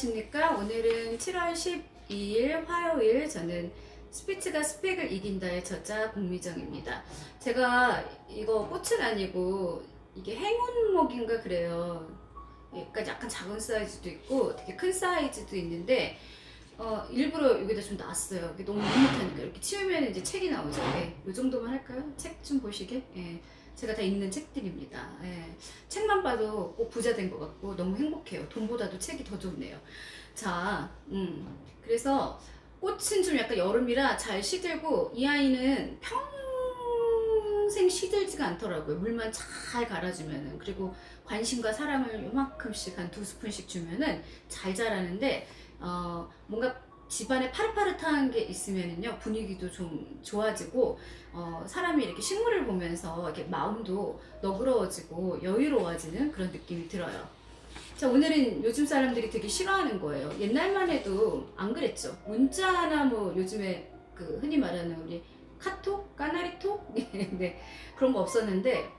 안녕하십니까. 오늘은 7월 12일 화요일, 저는 스피츠가 스펙을 이긴다의 저자 공미정입니다. 제가 이거 꽃은 아니고 이게 행운목인가 그래요. 약간 작은 사이즈도 있고 되게 큰 사이즈도 있는데 일부러 여기다 좀 놨어요. 이게 너무 밋밋하니까 이렇게 치우면 이제 책이 나오죠. 이 정도만 할까요? 책 좀 보시게. 제가 다 읽는 책들입니다. 책만 봐도 꼭 부자 된 것 같고 너무 행복해요. 돈보다도 책이 더 좋네요. 자, 그래서 꽃은 좀 약간 여름이라 잘 시들고, 이 아이는 평생 시들지가 않더라고요. 물만 잘 갈아주면은. 그리고 관심과 사랑을 요만큼씩 한 2스푼씩 주면은 잘 자라는데, 뭔가 집안에 파릇파릇한 게 있으면은요, 분위기도 좀 좋아지고, 사람이 이렇게 식물을 보면서 이렇게 마음도 너그러워지고 여유로워지는 그런 느낌이 들어요. 자, 오늘은 요즘 사람들이 되게 싫어하는 거예요. 옛날만 해도 안 그랬죠. 문자나 뭐 요즘에 그 흔히 말하는 우리 카톡? 까나리톡? 네, 그런 거 없었는데,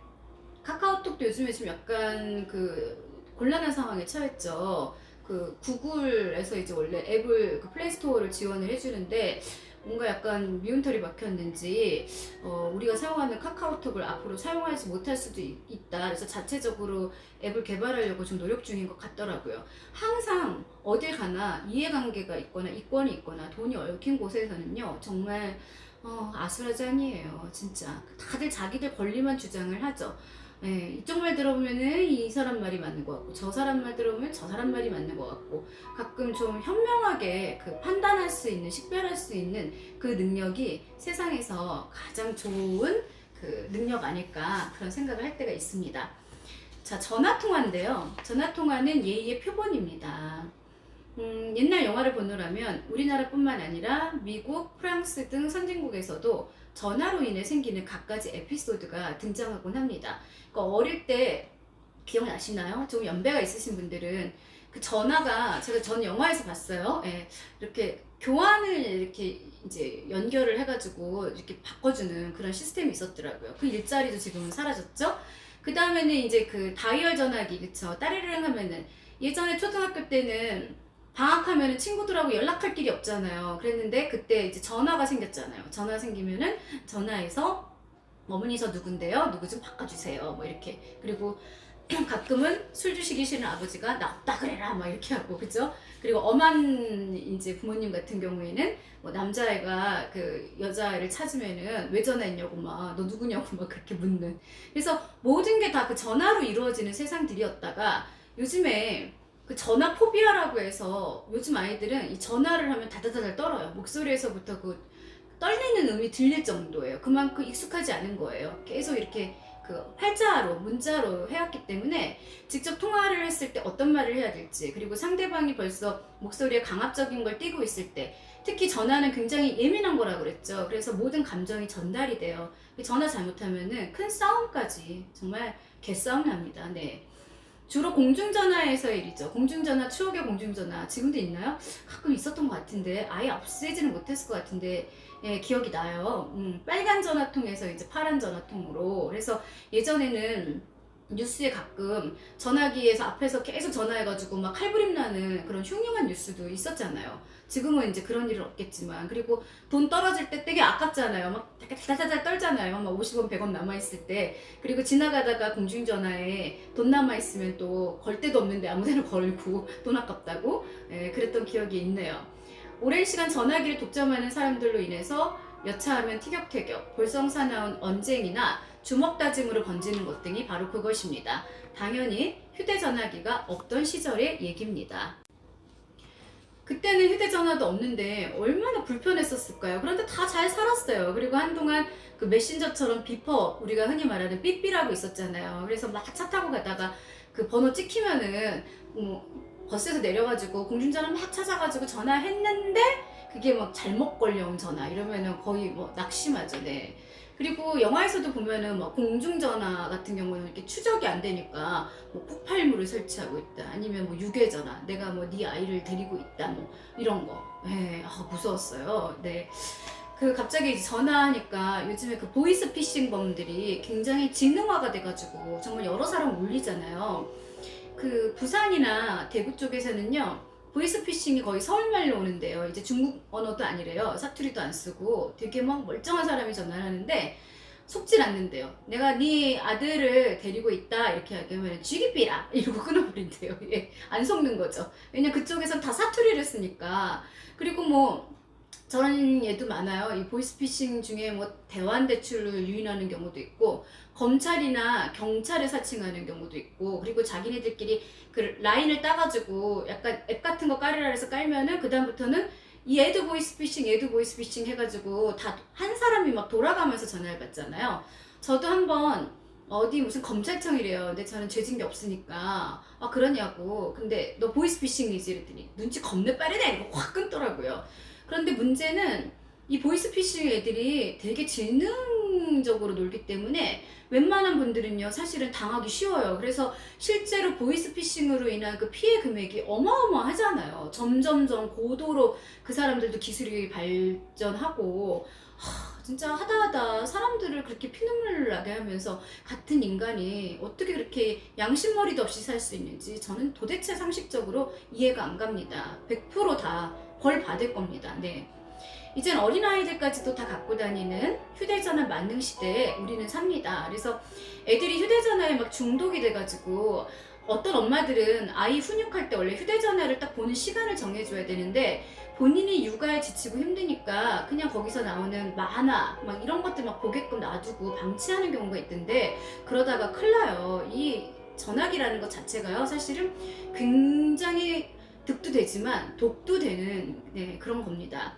카카오톡도 요즘에 좀 약간 그 곤란한 상황에 처했죠. 그 구글에서 이제 원래 앱을 그 플레이스토어를 지원을 해주는데, 뭔가 약간 미운털이 박혔는지 우리가 사용하는 카카오톡을 앞으로 사용하지 못할 수도 있다. 그래서 자체적으로 앱을 개발하려고 좀 노력 중인 것 같더라고요. 항상 어딜 가나 이해관계가 있거나 이권이 있거나 돈이 얽힌 곳에서는요, 정말 아수라장이에요. 진짜 다들 자기들 권리만 주장을 하죠. 이쪽 말 들어보면은 이 사람 말이 맞는 것 같고, 저 사람 말 들어보면 저 사람 말이 맞는 것 같고, 가끔 좀 현명하게 그 판단할 수 있는, 식별할 수 있는 그 능력이 세상에서 가장 좋은 그 능력 아닐까, 그런 생각을 할 때가 있습니다. 자, 전화통화인데요. 전화통화는 예의의 표본입니다. 옛날 영화를 보노라면 우리나라뿐만 아니라 미국, 프랑스 등 선진국에서도 전화로 인해 생기는 갖가지 에피소드가 등장하곤 합니다. 그러니까 어릴 때 기억나시나요? 좀 연배가 있으신 분들은 그 전화가, 제가 전 영화에서 봤어요. 이렇게 교환을 이렇게 이제 연결을 해가지고 이렇게 바꿔주는 그런 시스템이 있었더라고요. 그 일자리도 지금은 사라졌죠? 그 다음에는 이제 그 다이얼 전화기, 그쵸? 따르릉 하면은, 예전에 초등학교 때는 방학하면은 친구들하고 연락할 길이 없잖아요. 그랬는데 그때 이제 전화가 생겼잖아요. 전화 생기면은 전화해서 어머니 저 누군데요? 누구 좀 바꿔주세요. 뭐 이렇게. 그리고 가끔은 술 주시기 싫은 아버지가 나 없다 그래라 막 이렇게 하고, 그죠? 그리고 엄한 이제 부모님 같은 경우에는 뭐 남자애가 그 여자애를 찾으면은 왜 전화했냐고 막 너 누구냐고 막 그렇게 묻는. 그래서 모든 게 다 그 전화로 이루어지는 세상들이었다가, 요즘에 그 전화 포비아라고 해서 요즘 아이들은 이 전화를 하면 다다다달 떨어요. 목소리에서부터 그 떨리는 음이 들릴 정도예요. 그만큼 익숙하지 않은 거예요. 계속 이렇게 그 활자로, 문자로 해왔기 때문에 직접 통화를 했을 때 어떤 말을 해야 될지, 그리고 상대방이 벌써 목소리에 강압적인 걸 띠고 있을 때, 특히 전화는 굉장히 예민한 거라 그랬죠. 그래서 모든 감정이 전달이 돼요. 전화 잘못하면은 큰 싸움까지, 정말 개싸움 납니다. 네. 주로 공중전화에서의 일이죠. 공중전화, 추억의 공중전화 지금도 있나요? 가끔 있었던 것 같은데, 아예 없애지는 못했을 것 같은데, 기억이 나요. 빨간 전화통에서 이제 파란 전화통으로. 그래서 예전에는 뉴스에 가끔 전화기에서 앞에서 계속 전화해가지고 막 칼부림 나는 그런 흉흉한 뉴스도 있었잖아요. 지금은 이제 그런 일은 없겠지만, 그리고 돈 떨어질 때 되게 아깝잖아요. 막 달달달 떨잖아요. 막 50원, 100원 남아있을 때. 그리고 지나가다가 공중전화에 돈 남아있으면 또 걸 데도 없는데 아무데나 걸고 돈 아깝다고, 그랬던 기억이 있네요. 오랜 시간 전화기를 독점하는 사람들로 인해서 여차하면 티격태격, 볼썽사나운 언쟁이나 주먹다짐으로 번지는 것 등이 바로 그것입니다. 당연히 휴대전화기가 없던 시절의 얘기입니다. 그때는 휴대전화도 없는데 얼마나 불편했었을까요? 그런데 다 잘 살았어요. 그리고 한동안 그 메신저처럼 비퍼, 우리가 흔히 말하는 삐삐라고 있었잖아요. 그래서 막 차 타고 가다가 그 번호 찍히면은 버스에서 내려가지고 공중전화 막 찾아가지고 전화했는데 그게 막 잘못 걸려온 전화 이러면은 거의 뭐 낙심하죠. 네. 그리고 영화에서도 보면은 뭐 공중전화 같은 경우는 이렇게 추적이 안 되니까 뭐 폭발물을 설치하고 있다, 아니면 뭐 유괴전화, 내가 뭐 네 아이를 데리고 있다, 뭐 이런 거. 무서웠어요. 네. 그 갑자기 이제 전화하니까 요즘에 그 보이스피싱범들이 굉장히 지능화가 돼가지고 정말 여러 사람 울리잖아요. 그 부산이나 대구 쪽에서는요, 보이스피싱이 거의 서울말로 오는데요. 이제 중국 언어도 아니래요. 사투리도 안 쓰고 되게 막 멀쩡한 사람이 전화를 하는데 속질 않는데요. 내가 네 아들을 데리고 있다 이렇게 하면 쥐기삐라 이러고 끊어버린대요. 예, 안 속는 거죠. 왜냐 그쪽에선 다 사투리를 쓰니까. 그리고 뭐 저런 예도 많아요. 이 보이스피싱 중에 뭐 대환 대출을 유인하는 경우도 있고 검찰이나 경찰을 사칭하는 경우도 있고, 그리고 자기네들끼리 그 라인을 따가지고 약간 앱 같은 거 깔으라 해서 깔면은 그 다음부터는 이 얘도 보이스피싱 얘도 보이스피싱 해가지고 다 한 사람이 막 돌아가면서 전화를 받잖아요. 저도 한번 어디 무슨 검찰청이래요. 근데 저는 죄진 게 없으니까 아 그러냐고. 근데 너 보이스피싱이지 이랬더니 눈치 겁내 빠르네 이러고 확 끊더라고요. 그런데 문제는 이 보이스피싱 애들이 되게 지능적으로 놀기 때문에 웬만한 분들은요 사실은 당하기 쉬워요. 그래서 실제로 보이스피싱으로 인한 그 피해 금액이 어마어마하잖아요. 점점점 고도로 그 사람들도 기술이 발전하고 진짜 하다하다 사람들을 그렇게 피눈물 나게 하면서 같은 인간이 어떻게 그렇게 양심머리도 없이 살 수 있는지 저는 도대체 상식적으로 이해가 안 갑니다. 100%다 벌 받을 겁니다. 네. 이젠 어린아이들까지도 다 갖고 다니는 휴대전화 만능 시대에 우리는 삽니다. 그래서 애들이 휴대전화에 막 중독이 돼가지고 어떤 엄마들은 아이 훈육할 때 원래 휴대전화를 딱 보는 시간을 정해줘야 되는데 본인이 육아에 지치고 힘드니까 그냥 거기서 나오는 만화 막 이런 것들 막 보게끔 놔두고 방치하는 경우가 있던데, 그러다가 큰일 나요. 이 전화기라는 것 자체가요 사실은 굉장히 득도 되지만 독도 되는 그런 겁니다.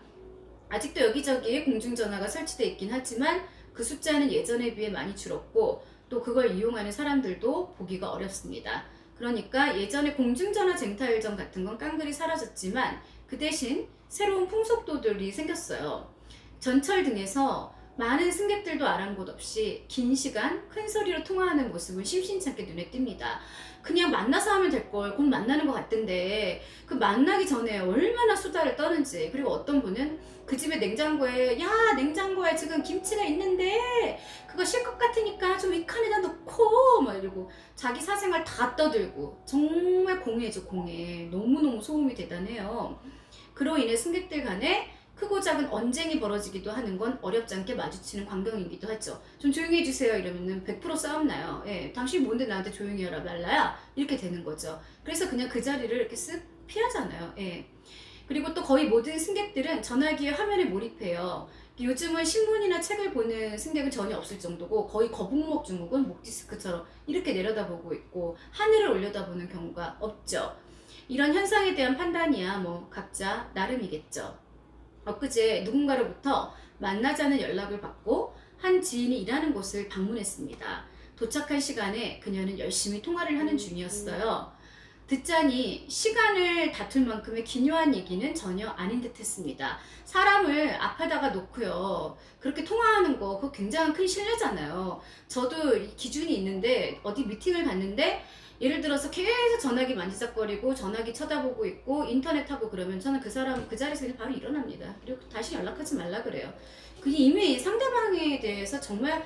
아직도 여기저기에 공중전화가 설치되어 있긴 하지만 그 숫자는 예전에 비해 많이 줄었고 또 그걸 이용하는 사람들도 보기가 어렵습니다. 그러니까 예전에 공중전화 쟁탈전 같은 건 깡그리 사라졌지만 그 대신 새로운 풍속도들이 생겼어요. 전철 등에서 많은 승객들도 아랑곳 없이 긴 시간 큰 소리로 통화하는 모습은 심심치 않게 눈에 띕니다. 그냥 만나서 하면 될 걸 곧 만나는 것 같던데 그 만나기 전에 얼마나 수다를 떠는지. 그리고 어떤 분은 그 집에 냉장고에 야 냉장고에 지금 김치가 있는데 그거 쉴 것 같으니까 좀 이 칸에다 넣고 막 이러고 자기 사생활 다 떠들고 정말 공해죠. 공해. 너무너무 소음이 대단해요. 그로 인해 승객들 간에 크고 작은 언쟁이 벌어지기도 하는 건 어렵지 않게 마주치는 광경이기도 하죠. 좀 조용히 해주세요 이러면은 100% 싸움 나요. 예, 당신 뭔데 나한테 조용히 해라 말라야 이렇게 되는 거죠. 그래서 그냥 그 자리를 이렇게 쓱 피하잖아요. 예. 그리고 또 거의 모든 승객들은 전화기의 화면에 몰입해요. 요즘은 신문이나 책을 보는 승객은 전혀 없을 정도고 거의 거북목 증후군, 목디스크처럼 이렇게 내려다보고 있고 하늘을 올려다보는 경우가 없죠. 이런 현상에 대한 판단이야 뭐 각자 나름이겠죠. 엊그제 누군가로부터 만나자는 연락을 받고 한 지인이 일하는 곳을 방문했습니다. 도착한 시간에 그녀는 열심히 통화를 하는 중이었어요. 듣자니 시간을 다툴 만큼의 기묘한 얘기는 전혀 아닌 듯 했습니다. 사람을 앞에다가 놓고요 그렇게 통화하는 거 그거 굉장히 큰 신뢰잖아요. 저도 기준이 있는데 어디 미팅을 갔는데 예를 들어서 계속 전화기 만지작거리고 전화기 쳐다보고 있고 인터넷 하고 그러면 저는 그 사람 그 자리에서 그냥 바로 일어납니다. 그리고 다시 연락하지 말라 그래요. 그게 이미 상대방에 대해서 정말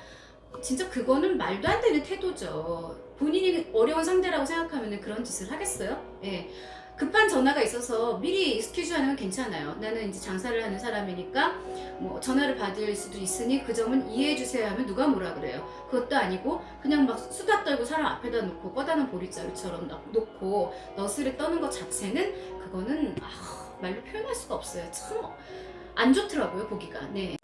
진짜 그거는 말도 안 되는 태도죠. 본인이 어려운 상대라고 생각하면 그런 짓을 하겠어요? 예. 급한 전화가 있어서 미리 익스큐즈 하는 건 괜찮아요. 나는 이제 장사를 하는 사람이니까 뭐 전화를 받을 수도 있으니 그 점은 이해해 주세요 하면 누가 뭐라 그래요. 그것도 아니고 그냥 막 수다 떨고 사람 앞에다 놓고 꺼다는 보리자루처럼 놓고 너스레 떠는 것 자체는 그거는 말로 표현할 수가 없어요. 참 안 좋더라고요 보기가. 네.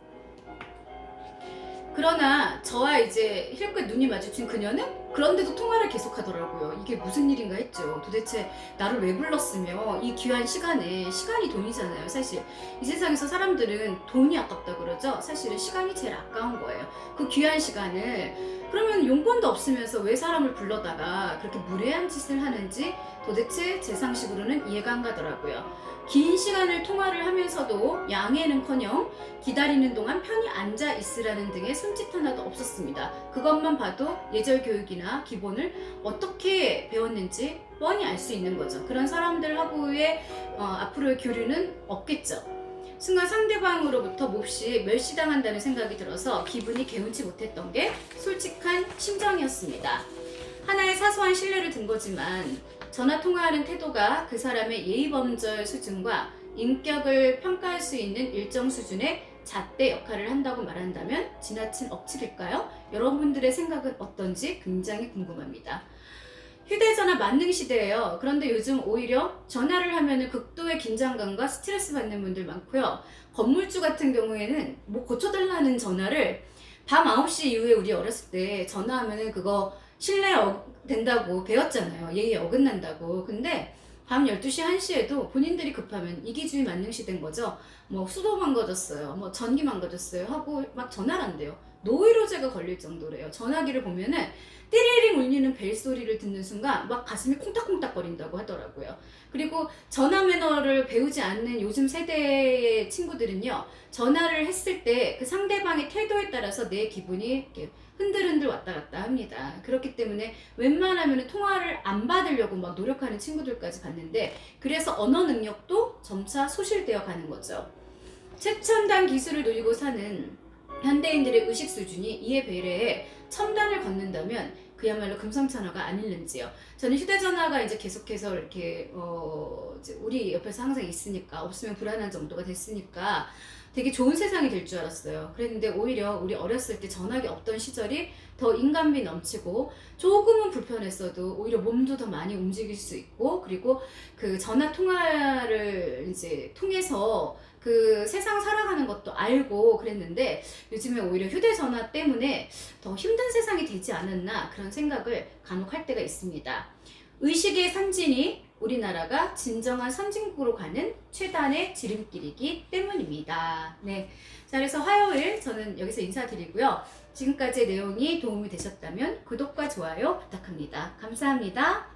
그러나 저와 이제 힐끗 눈이 마주친 그녀는 그런데도 통화를 계속하더라고요. 이게 무슨 일인가 했죠. 도대체 나를 왜 불렀으며 이 귀한 시간에, 시간이 돈이잖아요 사실. 이 세상에서 사람들은 돈이 아깝다 그러죠. 사실은 시간이 제일 아까운 거예요. 그 귀한 시간을 그러면 용건도 없으면서 왜 사람을 불러다가 그렇게 무례한 짓을 하는지 도대체 제 상식으로는 이해가 안 가더라고요. 긴 시간을 통화를 하면서도 양해는커녕 기다리는 동안 편히 앉아 있으라는 등의 손짓 하나도 없었습니다. 그것만 봐도 예절 교육이나 기본을 어떻게 배웠는지 뻔히 알 수 있는 거죠. 그런 사람들하고의 앞으로의 교류는 없겠죠. 순간 상대방으로부터 몹시 멸시당한다는 생각이 들어서 기분이 개운치 못했던 게 솔직한 심정이었습니다. 하나의 사소한 신뢰를 든 거지만 전화 통화하는 태도가 그 사람의 예의범절 수준과 인격을 평가할 수 있는 일정 수준의 잣대 역할을 한다고 말한다면 지나친 억측일까요? 여러분들의 생각은 어떤지 굉장히 궁금합니다. 휴대전화 만능 시대예요. 그런데 요즘 오히려 전화를 하면 극도의 긴장감과 스트레스 받는 분들 많고요. 건물주 같은 경우에는 뭐 고쳐달라는 전화를 밤 9시 이후에 우리 어렸을 때 전화하면은 그거 신뢰 된다고 배웠잖아요. 예의 어긋난다고. 근데 밤 12시, 1시에도 본인들이 급하면 이기주의 만능 시대인 거죠. 뭐 수도 망가졌어요. 뭐 전기 망가졌어요. 하고 막 전화를 한대요. 노이로제가 걸릴 정도래요. 전화기를 보면은 띠리링 울리는 벨 소리를 듣는 순간 막 가슴이 콩닥콩닥 거린다고 하더라고요. 그리고 전화 매너를 배우지 않는 요즘 세대의 친구들은요, 전화를 했을 때 그 상대방의 태도에 따라서 내 기분이 이렇게 흔들흔들 왔다 갔다 합니다. 그렇기 때문에 웬만하면 통화를 안 받으려고 막 노력하는 친구들까지 봤는데, 그래서 언어 능력도 점차 소실되어 가는 거죠. 최첨단 기술을 누리고 사는 현대인들의 의식 수준이 이에 비례해 첨단을 걷는다면 그야말로 금상첨화가 아닐는지요. 저는 휴대전화가 이제 계속해서 이렇게 이제 우리 옆에서 항상 있으니까, 없으면 불안한 정도가 됐으니까 되게 좋은 세상이 될 줄 알았어요. 그랬는데 오히려 우리 어렸을 때 전화기 없던 시절이 더 인간미 넘치고 조금은 불편했어도 오히려 몸도 더 많이 움직일 수 있고, 그리고 그 전화 통화를 이제 통해서 그 세상 살아가는 것도 알고 그랬는데, 요즘에 오히려 휴대전화 때문에 더 힘든 세상이 되지 않았나 그런 생각을 간혹 할 때가 있습니다. 의식의 선진이 우리나라가 진정한 선진국으로 가는 최단의 지름길이기 때문입니다. 네. 자, 그래서 화요일 저는 여기서 인사드리고요. 지금까지의 내용이 도움이 되셨다면 구독과 좋아요 부탁합니다. 감사합니다.